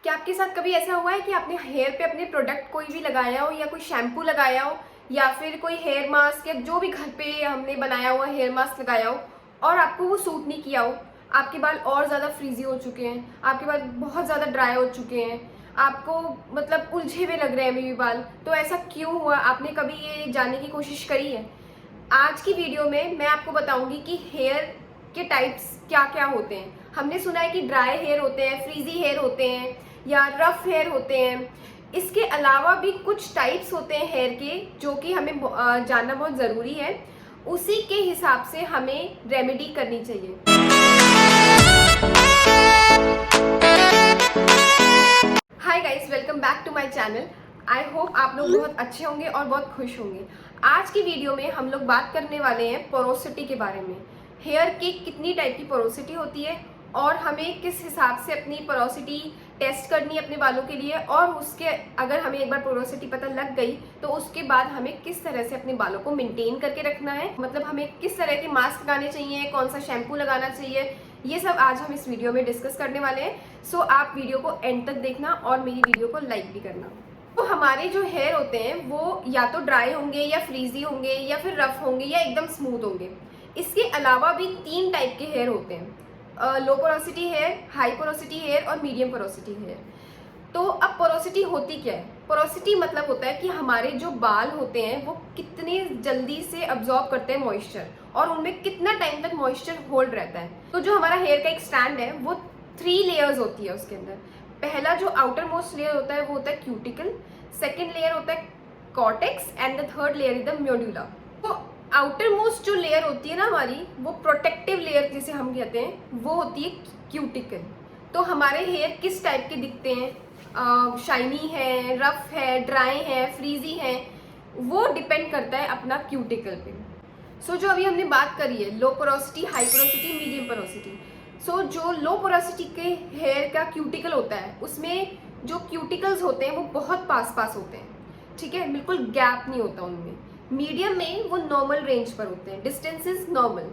क्या आपके साथ कभी ऐसा हुआ है कि आपने हेयर पे अपने प्रोडक्ट कोई भी लगाया हो या कोई शैम्पू लगाया हो या फिर कोई हेयर मास्क या जो भी घर पे हमने बनाया हुआ हेयर मास्क लगाया हो और आपको वो सूट नहीं किया हो, आपके बाल और ज़्यादा फ्रीजी हो चुके हैं, आपके बाल बहुत ज़्यादा ड्राई हो चुके हैं, आपको मतलब उलझे हुए लग रहे हैं अभी भी बाल, तो ऐसा क्यों हुआ? आपने कभी ये जानने की कोशिश करी है? आज की वीडियो में मैं आपको बताऊंगी कि हेयर के टाइप्स क्या क्या होते हैं। हमने सुना है कि ड्राई हेयर होते हैं, फ्रीजी हेयर होते हैं या रफ हेयर होते हैं। इसके अलावा भी कुछ टाइप्स होते हैं हेयर के जो कि हमें जानना बहुत ज़रूरी है। उसी के हिसाब से हमें रेमेडी करनी चाहिए। Hi guys, welcome back to my channel. I hope आप लोग बहुत अच्छे होंगे और बहुत खुश होंगे। आज की वीडियो में हम लोग बात करने वाले हैं पोरोसिटी के बारे में। हेयर की कितनी टाइप की पोरोसिटी होती है और हमें किस हिसाब से अपनी पोरोसिटी टेस्ट करनी है अपने बालों के लिए, और उसके अगर हमें एक बार पोरोसिटी पता लग गई तो उसके बाद हमें किस तरह से अपने बालों को मेंटेन करके रखना है। मतलब हमें किस तरह के मास्क लगाने चाहिए, कौन सा शैम्पू लगाना चाहिए, ये सब आज हम इस वीडियो में डिस्कस करने वाले हैं। सो आप वीडियो को एंड तक देखना और मेरी वीडियो को लाइक भी करना। तो हमारे जो हेयर होते हैं वो या तो ड्राई होंगे या फ्रीजी होंगे या फिर रफ होंगे या एकदम स्मूथ होंगे। इसके अलावा भी 3 टाइप के हेयर होते हैं, low porosity hair, high porosity hair और मीडियम पोरोसिटी हेयर। तो अब पोरोसिटी होती क्या है? पोरोसिटी मतलब होता है कि हमारे जो बाल होते हैं वो कितने जल्दी से अब्जॉर्ब करते हैं मॉइस्चर और उनमें कितना टाइम तक मॉइस्चर होल्ड रहता है। तो जो हमारा हेयर का एक स्टैंड है वो 3 लेयर्स होती है उसके अंदर। पहला जो आउटर मोस्ट लेयर होता है वो होता है क्यूटिकल, सेकेंड लेयर होता है cortex and the third layer is the medulla. तो आउटर मोस्ट जो लेयर होती है ना हमारी, वो प्रोटेक्टिव लेयर जिसे हम कहते हैं, वो होती है क्यूटिकल। तो हमारे हेयर किस टाइप के दिखते हैं, शाइनी है, रफ है, ड्राई है, फ्रीजी है, वो डिपेंड करता है अपना क्यूटिकल पे। सो जो अभी हमने बात करी है low porosity, high porosity, medium porosity. So जो लो पोरोसिटी के हेयर का क्यूटिकल होता है उसमें जो क्यूटिकल्स होते हैं वो बहुत पास पास होते हैं, ठीक है, बिल्कुल गैप नहीं होता उनमें। मीडियम में वो नॉर्मल रेंज पर होते हैं, डिस्टेंसेस नॉर्मल।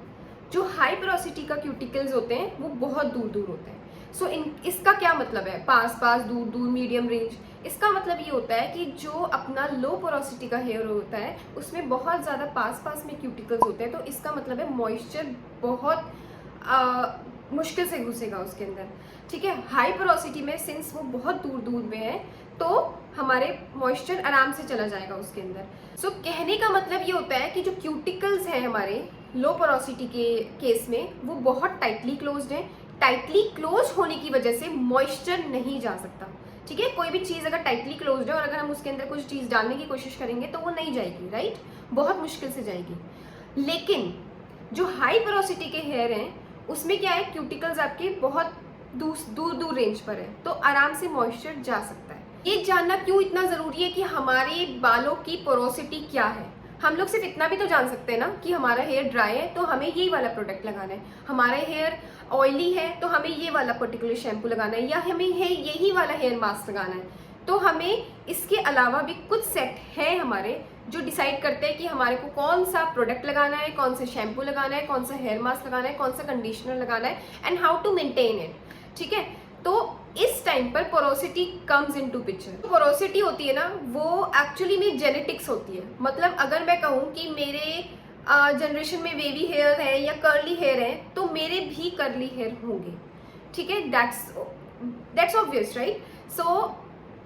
जो हाई पोरोसिटी का क्यूटिकल्स होते हैं वो बहुत दूर दूर होते हैं। सो इसका क्या मतलब है पास पास, दूर दूर, मीडियम रेंज? इसका मतलब ये होता है कि जो अपना लो पोरोसिटी का हेयर होता है उसमें बहुत ज़्यादा पास पास में क्यूटिकल्स होते हैं, तो इसका मतलब है मॉइस्चर बहुत मुश्किल से घुसेगा उसके अंदर, ठीक है। हाई पोरोसिटी में सिंस वो बहुत दूर दूर में है तो हमारे मॉइस्चर आराम से चला जाएगा उसके अंदर। सो कहने का मतलब ये होता है कि जो क्यूटिकल्स हैं हमारे लो पोरोसिटी के केस में वो बहुत टाइटली क्लोज्ड हैं। टाइटली क्लोज होने की वजह से मॉइस्चर नहीं जा सकता, ठीक है। कोई भी चीज़ अगर टाइटली क्लोज्ड है और अगर हम उसके अंदर कुछ चीज़ डालने की कोशिश करेंगे तो वो नहीं जाएगी, राइट, बहुत मुश्किल से जाएगी। लेकिन जो हाई पोरोसिटी के हेयर हैं उसमें क्या है, क्यूटिकल्स आपके बहुत दूर दूर रेंज पर है, तो आराम से मॉइस्चर जा सकता है। ये जानना क्यों इतना ज़रूरी है कि हमारे बालों की पोरोसिटी क्या है? हम लोग सिर्फ इतना भी तो जान सकते हैं ना कि हमारा हेयर ड्राई है तो हमें यही वाला प्रोडक्ट लगाना है, हमारा हेयर ऑयली है तो हमें ये वाला पर्टिकुलर शैम्पू लगाना है, या हमें यही वाला हेयर मास्क लगाना है। तो हमें इसके अलावा भी कुछ सेट है हमारे जो डिसाइड करते हैं कि हमारे को कौन सा प्रोडक्ट लगाना है, कौन सा शैम्पू लगाना है, कौन सा हेयर मास्क लगाना है, कौन सा कंडीशनर लगाना है and how to maintain it, ठीक है। तो इस टाइम पर porosity comes into picture. Porosity होती है ना वो एक्चुअली में जेनेटिक्स होती है। मतलब अगर मैं कहूँ कि मेरे जनरेशन में वेवी हेयर है या कर्ली हेयर है तो मेरे भी कर्ली हेयर होंगे, ठीक है, दैट्स ऑब्वियस, राइट। सो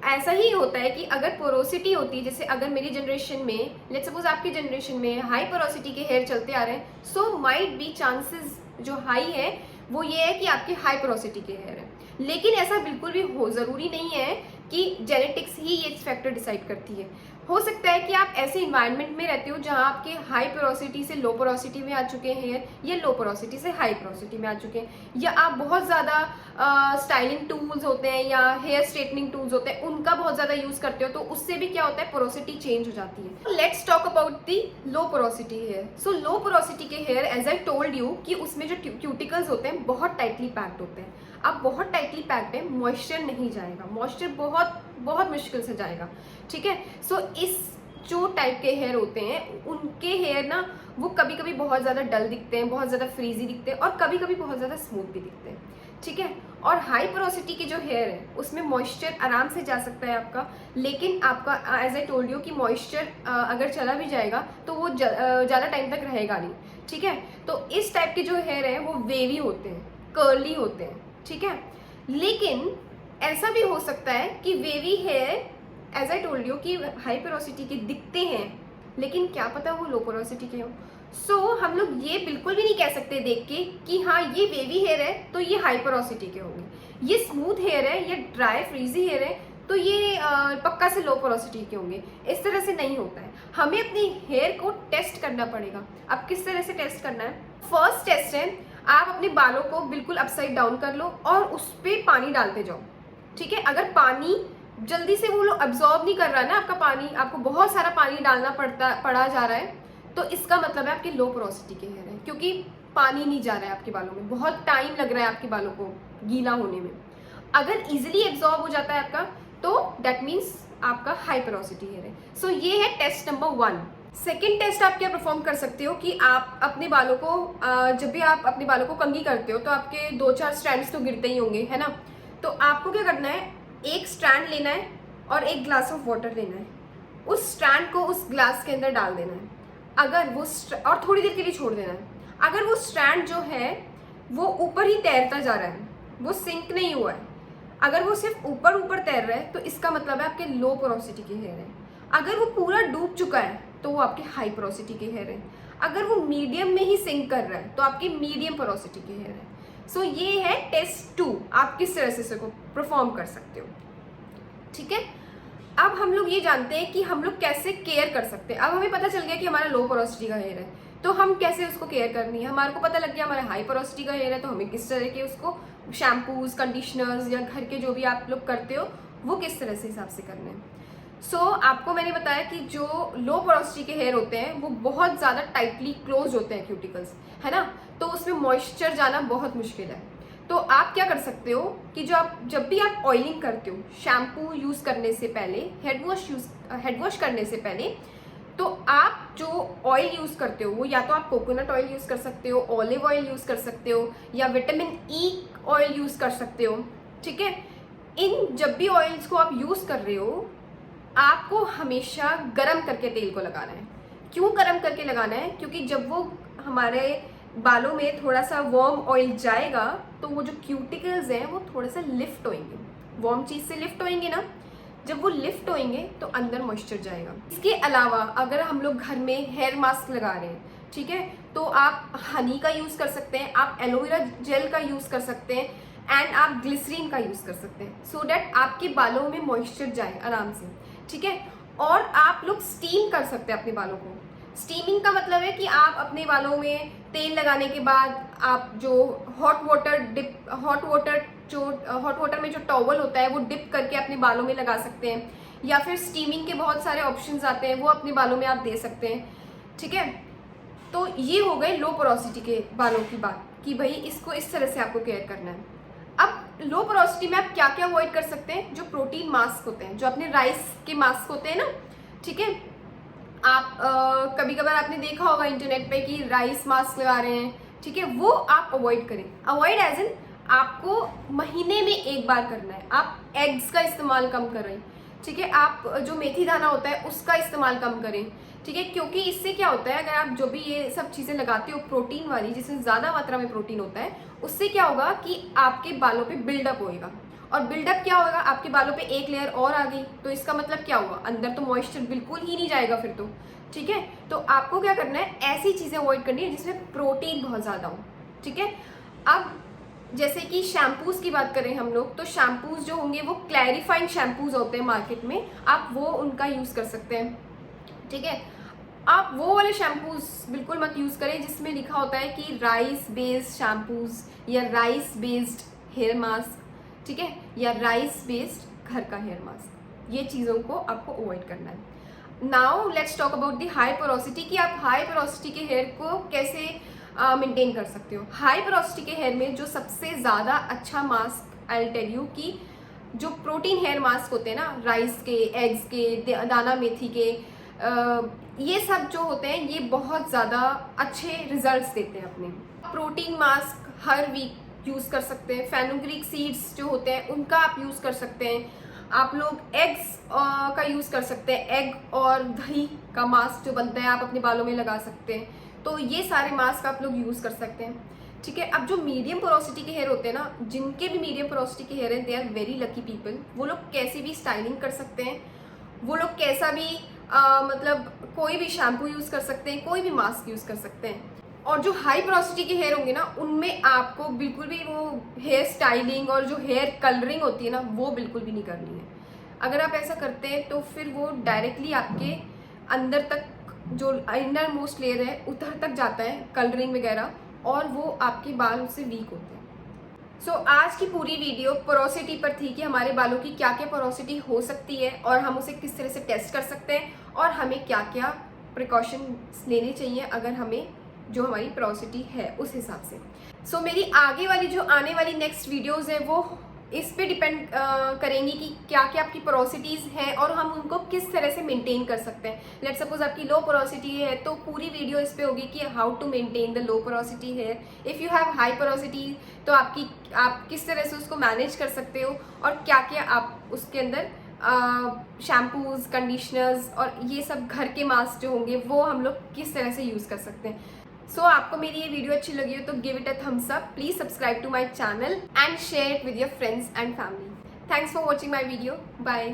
ऐसा ही होता है कि अगर पोरोसिटी होती है, जैसे अगर मेरी जनरेशन में, लेट्स सपोज आपकी जनरेशन में हाई पोरोसिटी के हेयर चलते आ रहे हैं, सो माइट बी चांसेस जो हाई है वो ये है कि आपके हाई पोरोसिटी के हेयर है। लेकिन ऐसा बिल्कुल भी ज़रूरी नहीं है कि जेनेटिक्स ही ये फैक्टर डिसाइड करती है। हो सकता है कि आप ऐसे इन्वायरमेंट में रहते हो जहाँ आपके हाई पोरोसिटी से लो पोरोसिटी में आ चुके हैं हेयर, या लो पोरोसिटी से हाई पोरोसिटी में आ चुके हैं, या आप बहुत ज़्यादा स्टाइलिंग टूल्स होते हैं या हेयर स्ट्रेटनिंग टूल्स होते हैं उनका बहुत ज़्यादा यूज़ करते हो, तो उससे भी क्या होता है, पोरोसिटी चेंज हो जाती है। Let's talk about the low porosity hair. So low porosity के hair, as I told you, कि उसमें जो क्यूटिकल्स होते हैं बहुत टाइटली पैक्ड होते हैं। अब बहुत टाइटली पैक्ड है, मॉइस्चर नहीं जाएगा, मॉइस्चर बहुत बहुत मुश्किल से जाएगा, ठीक है। सो इस जो टाइप के हेयर होते हैं उनके हेयर ना वो कभी कभी बहुत ज़्यादा डल दिखते हैं, बहुत ज़्यादा फ्रीजी दिखते हैं और कभी कभी बहुत ज़्यादा स्मूथ भी दिखते हैं, ठीक है। और हाई पोरोसिटी की जो हेयर है उसमें मॉइस्चर आराम से जा सकता है आपका, लेकिन आपका एज आई टोल्ड यू कि मॉइस्चर अगर चला भी जाएगा तो वो ज़्यादा टाइम तक रहेगा नहीं, ठीक है। तो इस टाइप के जो हेयर है वो वेवी होते हैं, कर्ली होते हैं, ठीक है। लेकिन ऐसा भी हो सकता है कि wavy hair as I told you कि हाई पोरोसिटी के दिखते हैं, लेकिन क्या पता वो लो पोरोसिटी के हों। सो हम लोग ये बिल्कुल भी नहीं कह सकते देख के कि हाँ ये वेवी हेयर है तो ये हाई पोरोसिटी के होंगे, ये स्मूथ हेयर है, ये ड्राई फ्रीजी हेयर है तो ये पक्का से लो पोरोसिटी के होंगे। इस तरह से नहीं होता है, हमें अपनी हेयर को टेस्ट करना पड़ेगा। अब किस तरह से टेस्ट करना है? फर्स्ट टेस्ट है, आप अपने बालों को बिल्कुल अपसाइड डाउन कर लो और उस पर पानी डालते जाओ, ठीक है। अगर पानी जल्दी से वो लोग अब्जॉर्ब नहीं कर रहा है ना आपका पानी, आपको बहुत सारा पानी डालना पड़ा जा रहा है, तो इसका मतलब है आपके लो पोरोसिटी के हेयर है, क्योंकि पानी नहीं जा रहा है आपके बालों में, बहुत टाइम लग रहा है आपके बालों को गीला होने में। अगर इजिली एब्जॉर्ब हो जाता है आपका तो दैट मीन्स आपका हाई पोरोसिटी हेयर है। सो ये है टेस्ट नंबर 1। सेकेंड टेस्ट आप क्या परफॉर्म कर सकते हो कि आप अपने बालों को जब भी आप अपने बालों को कंघी करते हो तो आपके 2-4 स्ट्रैंड्स तो गिरते ही होंगे, है ना। तो आपको क्या करना है, एक स्ट्रैंड लेना है और एक ग्लास ऑफ वाटर लेना है, उस स्ट्रैंड को उस ग्लास के अंदर डाल देना है। अगर वो और थोड़ी देर के लिए छोड़ देना है। अगर वो स्ट्रैंड जो है वो ऊपर ही तैरता जा रहा है, वो सिंक नहीं हुआ है, अगर वो सिर्फ ऊपर ऊपर तैर रहा है तो इसका मतलब है आपके लो पोरोसिटी के हेयर है। अगर वो पूरा डूब चुका है तो वो आपके हाई पोरोसिटी के हेयर है। अगर वो मीडियम में ही सिंक कर रहा है तो आपके मीडियम पोरोसिटी के हेयर है। सो ये है टेस्ट 2, आप किस तरह से इसको परफॉर्म कर सकते हो, ठीक है। अब हम लोग ये जानते हैं कि हम लोग कैसे केयर कर सकते हैं। अब हमें पता चल गया कि हमारा लो पोरोसिटी का हेयर है, तो हम कैसे उसको केयर करनी है। हमारे को पता लग गया हमारा हाई पोरोसिटी का हेयर है, तो हमें किस तरह के उसको शैम्पूज, कंडीशनर्स या घर के जो भी आप लोग करते हो वो किस तरह से हिसाब से करने हैं। सो आपको मैंने बताया कि जो लो पोरोसिटी के हेयर होते हैं वो बहुत ज़्यादा टाइटली क्लोज होते हैं क्यूटिकल्स, है ना, तो उसमें मॉइस्चर जाना बहुत मुश्किल है। तो आप क्या कर सकते हो कि जब भी आप ऑयलिंग करते हो, शैम्पू यूज़ करने से पहले, हेड वॉश करने से पहले, तो आप जो ऑयल यूज़ करते हो वो या तो आप कोकोनट ऑयल यूज़ कर सकते हो, ऑलिव ऑयल यूज़ कर सकते हो, या विटामिन ई ऑयल यूज़ कर सकते हो, ठीक है। इन जब भी ऑयल्स को आप यूज़ कर रहे हो आपको हमेशा गरम करके तेल को लगाना है। क्यों गरम करके लगाना है? क्योंकि जब वो हमारे बालों में थोड़ा सा वार्म ऑयल जाएगा तो वो जो क्यूटिकल्स हैं वो थोड़ा सा लिफ्ट होंगे, वार्म चीज़ से लिफ्ट होंगे ना, जब वो लिफ्ट होंगे तो अंदर मॉइस्चर जाएगा। इसके अलावा अगर हम लोग घर में हेयर मास्क लगा रहे हैं, ठीक है, तो आप हनी का यूज़ कर सकते हैं, आप एलोवेरा जेल का यूज़ कर सकते हैं, एंड आप ग्लिसरीन का यूज़ कर सकते हैं, सो डैट आपके बालों में मॉइस्चर जाए आराम से, ठीक है। और आप लोग स्टीम कर सकते हैं अपने बालों को। स्टीमिंग का मतलब है कि आप अपने बालों में तेल लगाने के बाद आप जो हॉट वाटर में जो टॉवल होता है वो डिप करके अपने बालों में लगा सकते हैं, या फिर स्टीमिंग के बहुत सारे ऑप्शंस आते हैं वो अपने बालों में आप दे सकते हैं, ठीक है। तो ये हो गए लो पोरोसिटी के बालों की बात कि भाई इसको इस तरह से आपको केयर करना है। अब लो पोरोसिटी में आप क्या क्या अवॉइड कर सकते हैं? जो प्रोटीन मास्क होते हैं, जो अपने राइस के मास्क होते हैं ना, ठीक है, आप कभी कभार आपने देखा होगा इंटरनेट पे कि राइस मास्क लगा रहे हैं, ठीक है, वो आप अवॉइड करें। अवॉइड एज इन आपको महीने में एक बार करना है। आप एग्स का इस्तेमाल कम करें, ठीक है, आप जो मेथी दाना होता है उसका इस्तेमाल कम करें, ठीक है, क्योंकि इससे क्या होता है, अगर आप जो भी ये सब चीज़ें लगाते हो प्रोटीन वाली, जिसमें ज़्यादा मात्रा में प्रोटीन होता है, उससे क्या होगा कि आपके बालों पे बिल्डअप होएगा, और बिल्डअप क्या होगा, आपके बालों पे एक लेयर और आ गई, तो इसका मतलब क्या हुआ, अंदर तो मॉइस्चर बिल्कुल ही नहीं जाएगा फिर तो, ठीक है। तो आपको क्या करना है, ऐसी चीज़ें अवॉइड करनी है जिसमें प्रोटीन बहुत ज़्यादा हो, ठीक है। अब जैसे कि शैम्पूज़ की बात करें हम लोग, तो शैम्पूज़ जो होंगे वो क्लैरिफाइंग शैम्पूज़ होते हैं मार्केट में, आप वो उनका यूज़ कर सकते हैं, ठीक है। आप वो वाले शैम्पूज़ बिल्कुल मत यूज़ करें जिसमें लिखा होता है कि राइस बेस्ड शैम्पूज़ या राइस बेस्ड हेयर मास्क, ठीक है, या राइस बेस्ड घर का हेयर मास्क, ये चीज़ों को आपको अवॉइड करना है। Now let's talk about the high porosity, कि आप हाई पोरोसिटी के हेयर को कैसे मेंटेन कर सकते हो। हाई पोरोसिटी के हेयर में जो सबसे ज़्यादा अच्छा mask, I will tell you कि जो प्रोटीन हेयर मास्क होते हैं ना, राइस के, एग्स के, दाना मेथी के, ये सब जो होते हैं ये बहुत ज़्यादा अच्छे रिजल्ट्स देते हैं अपने। प्रोटीन मास्क हर वीक यूज़ कर सकते हैं। फेनुग्रीक सीड्स जो होते हैं उनका आप यूज़ कर सकते हैं। आप लोग एग्स का यूज़ कर सकते हैं। एग और दही का मास्क जो बनता है आप अपने बालों में लगा सकते हैं। तो ये सारे मास्क आप लोग यूज़ कर सकते हैं, ठीक है। अब जो मीडियम पोरोसिटी के हेयर होते हैं ना, जिनके भी मीडियम पोरोसिटी के हेयर हैं, they are very lucky people. वो लोग कैसे भी स्टाइलिंग कर सकते हैं, वो लोग कैसा भी मतलब कोई भी शैम्पू यूज़ कर सकते हैं, कोई भी मास्क यूज़ कर सकते हैं। और जो हाई पोरोसिटी के हेयर होंगे ना, उनमें आपको बिल्कुल भी वो हेयर स्टाइलिंग और जो हेयर कलरिंग होती है ना, वो बिल्कुल भी नहीं करनी है। अगर आप ऐसा करते हैं तो फिर वो डायरेक्टली आपके अंदर तक जो इनर मोस्ट लेयर है उधर तक जाता है, कलरिंग वगैरह, और वो आपके बाल उससे वीक होते हैं। सो आज की पूरी वीडियो पोरोसिटी पर थी कि हमारे बालों की क्या क्या पोरोसिटी हो सकती है और हम उसे किस तरह से टेस्ट कर सकते हैं और हमें क्या क्या प्रिकॉशंस लेने चाहिए अगर हमें जो हमारी पोरोसिटी है उस हिसाब से। सो मेरी आगे वाली जो आने वाली नेक्स्ट वीडियोस है वो इस पे डिपेंड करेंगी कि क्या क्या आपकी पोरोसिटीज़ हैं और हम उनको किस तरह से मेंटेन कर सकते हैं। लेट सपोज आपकी लो पोरोसिटी है तो पूरी वीडियो इस पे होगी कि how to maintain the low porosity hair. If you have high porosity तो आप किस तरह से उसको मैनेज कर सकते हो और क्या क्या आप उसके अंदर शैम्पूज, कंडीशनर्स और ये सब घर के मास्क जो होंगे वो हम लोग किस तरह से यूज़ कर सकते हैं। सो आपको मेरी ये वीडियो अच्छी लगी हो तो give it a thumbs up, please subscribe to my channel and share it with your friends and family. Thanks for watching my video, bye.